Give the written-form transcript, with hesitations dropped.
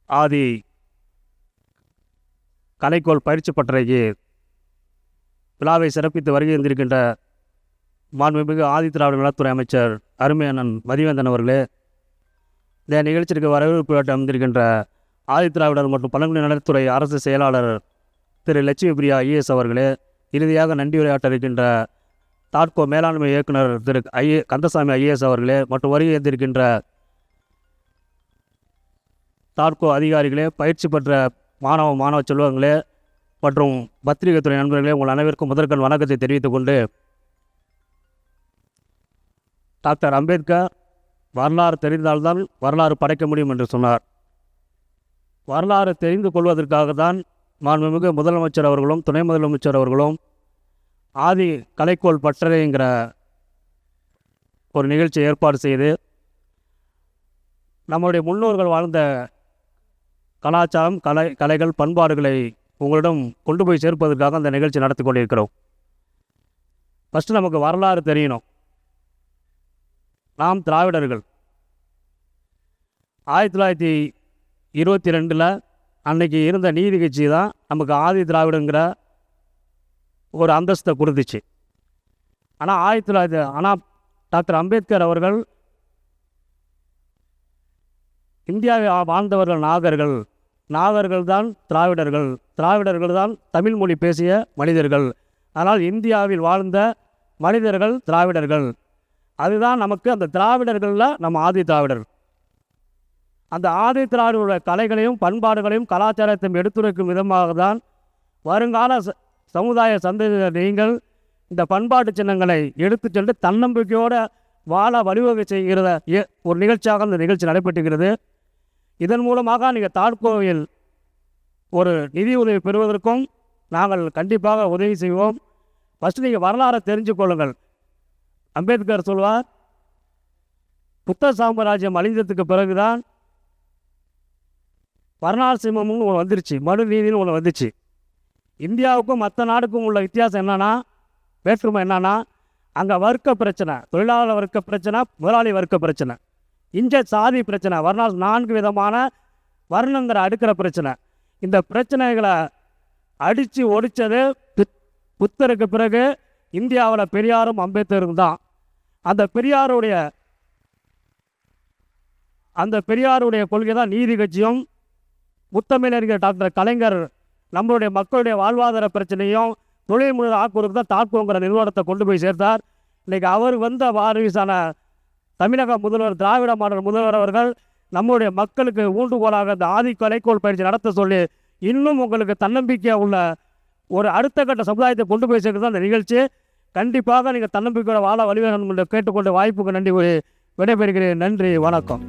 ஆதி கலைக்கோள் பயிற்சி பட்டறைக்கு விழாவை சிறப்பித்து வருகை இருந்திருக்கின்ற மாண்புமிகு ஆதி திராவிட நலத்துறை அமைச்சர் அருமை அண்ணன் மதிவேந்தன் அவர்களே, இந்த நிகழ்ச்சிக்கு வரவேற்பு அமைந்திருக்கின்ற ஆதி திராவிடர் மற்றும் பழங்குடி நலத்துறை அரசு செயலாளர் திரு லட்சுமி பிரியா ஐஏஎஸ் அவர்களே, இறுதியாக நன்றி உரையாற்ற இருக்கின்ற தாட்கோ மேலாண்மை இயக்குனர் திரு கந்தசாமி ஐஏஎஸ் அவர்களே மற்றும் வருகை இருந்திருக்கின்ற தாட்கோ அதிகாரிகளே, பயிற்சி பெற்ற மாணவ செல்வங்களே மற்றும் பத்திரிகை துறை நண்பர்களே, உங்கள் அனைவருக்கும் முதற்கண் வணக்கத்தை தெரிவித்துக் கொண்டு, டாக்டர் அம்பேத்கர் வரலாறு தெரிந்தால்தான் வரலாறு படைக்க முடியும் என்று சொன்னார். வரலாறு தெரிந்து கொள்வதற்காக தான் மாண்புமிகு முதலமைச்சர் அவர்களும் துணை முதலமைச்சர் அவர்களும் ஆதி கலைக்கோள் பட்டறைங்கிற ஒரு நிகழ்ச்சியை ஏற்பாடு செய்து நம்முடைய முன்னோர்கள் வாழ்ந்த கலாச்சாரம் கலைகள் பண்பாடுகளை உங்களிடம் கொண்டு போய் சேர்ப்பதற்காக அந்த நிகழ்ச்சி நடத்தி கொண்டிருக்கிறோம். ஃபஸ்ட்டு நமக்கு வரலாறு தெரியணும். நாம் திராவிடர்கள் 1922 அன்னைக்கு இருந்த நீதி கட்சி தான் நமக்கு ஆதி திராவிடங்கிற ஒரு அந்தஸ்தை கொடுத்துச்சு. ஆனால் டாக்டர் அம்பேத்கர் அவர்கள் இந்தியாவில் வாழ்ந்தவர்கள் நாகர்கள் தான் திராவிடர்கள் தான் தமிழ் மொழி பேசிய மனிதர்கள். ஆனால் இந்தியாவில் வாழ்ந்த மனிதர்கள் திராவிடர்கள். அதுதான் நமக்கு அந்த திராவிடர்களில் நம்ம ஆதி திராவிடர். அந்த ஆதி திராவிடருடைய கலைகளையும் பண்பாடுகளையும் கலாச்சாரத்தையும் எடுத்துரைக்கும் விதமாக தான் வருங்கால சமுதாய சந்ததியினர் நீங்கள் இந்த பண்பாட்டு சின்னங்களை எடுத்து சென்று தன்னம்பிக்கையோடு வாழ வழிவகை செய்கிற ஒரு நிகழ்ச்சியாக இந்த நிகழ்ச்சி நடைபெற்றுகிறது. இதன் மூலமாக நீங்கள் தாட்கோவில் ஒரு நிதி உதவி பெறுவதற்கும் நாங்கள் கண்டிப்பாக உதவி செய்வோம். ஃபஸ்ட்டு நீங்கள் வரலாறை தெரிஞ்சு கொள்ளுங்கள். அம்பேத்கர் சொல்வார், புத்த சாம்ராஜ்யம் அழிந்ததுக்கு பிறகுதான் வரலாறு சிம்மம்னு ஒன்று வந்துருச்சு, மனு நீதினு ஒன்று வந்துச்சு. இந்தியாவுக்கும் மற்ற நாடுக்கும் உள்ள வித்தியாசம் என்னென்னா, வேற்றுமை என்னென்னா, அங்கே வர்க்க பிரச்சனை, தொழிலாளர் வர்க்க பிரச்சனை, முதலாளி வர்க்க பிரச்சனை. இங்கே சாதி பிரச்சனை, வரலாறு 4 விதமான வர்ணங்கிற அடுக்கிற பிரச்சனை. இந்த பிரச்சனைகளை அடித்து ஒடித்தது புத்தருக்கு பிறகு இந்தியாவில் பெரியாரும் அம்பேத்கரும் தான். அந்த பெரியாருடைய கொள்கை தான் நீதி கட்சியும். முத்தமிழறிஞர் டாக்டர் கலைஞர் நம்மளுடைய மக்களுடைய வாழ்வாதார பிரச்சனையும் தொழில் முறை ஆக்குவதற்கு தான் தாட்கோங்கிற நிறுவனத்தை கொண்டு போய் சேர்த்தார். இன்றைக்கி அவர் வந்த வாரிசான தமிழக முதல்வர், திராவிட மாடல் முதல்வர் அவர்கள் நம்முடைய மக்களுக்கு ஊண்டுகோலாக இந்த ஆதி கலைக்கோள் பயிற்சி நடத்த சொல்லி இன்னும் உங்களுக்கு தன்னம்பிக்கையாக உள்ள ஒரு அடுத்த கட்ட சமுதாயத்தை கொண்டு போய் சேர்க்கிறது அந்த நிகழ்ச்சி. கண்டிப்பாக நீங்கள் தன்னம்பிக்கையோட வாழ வழிவேணும் என்று கேட்டுக்கொண்டு வாய்ப்புக்கு நன்றி விடைபெறுகிறேன். நன்றி, வணக்கம்.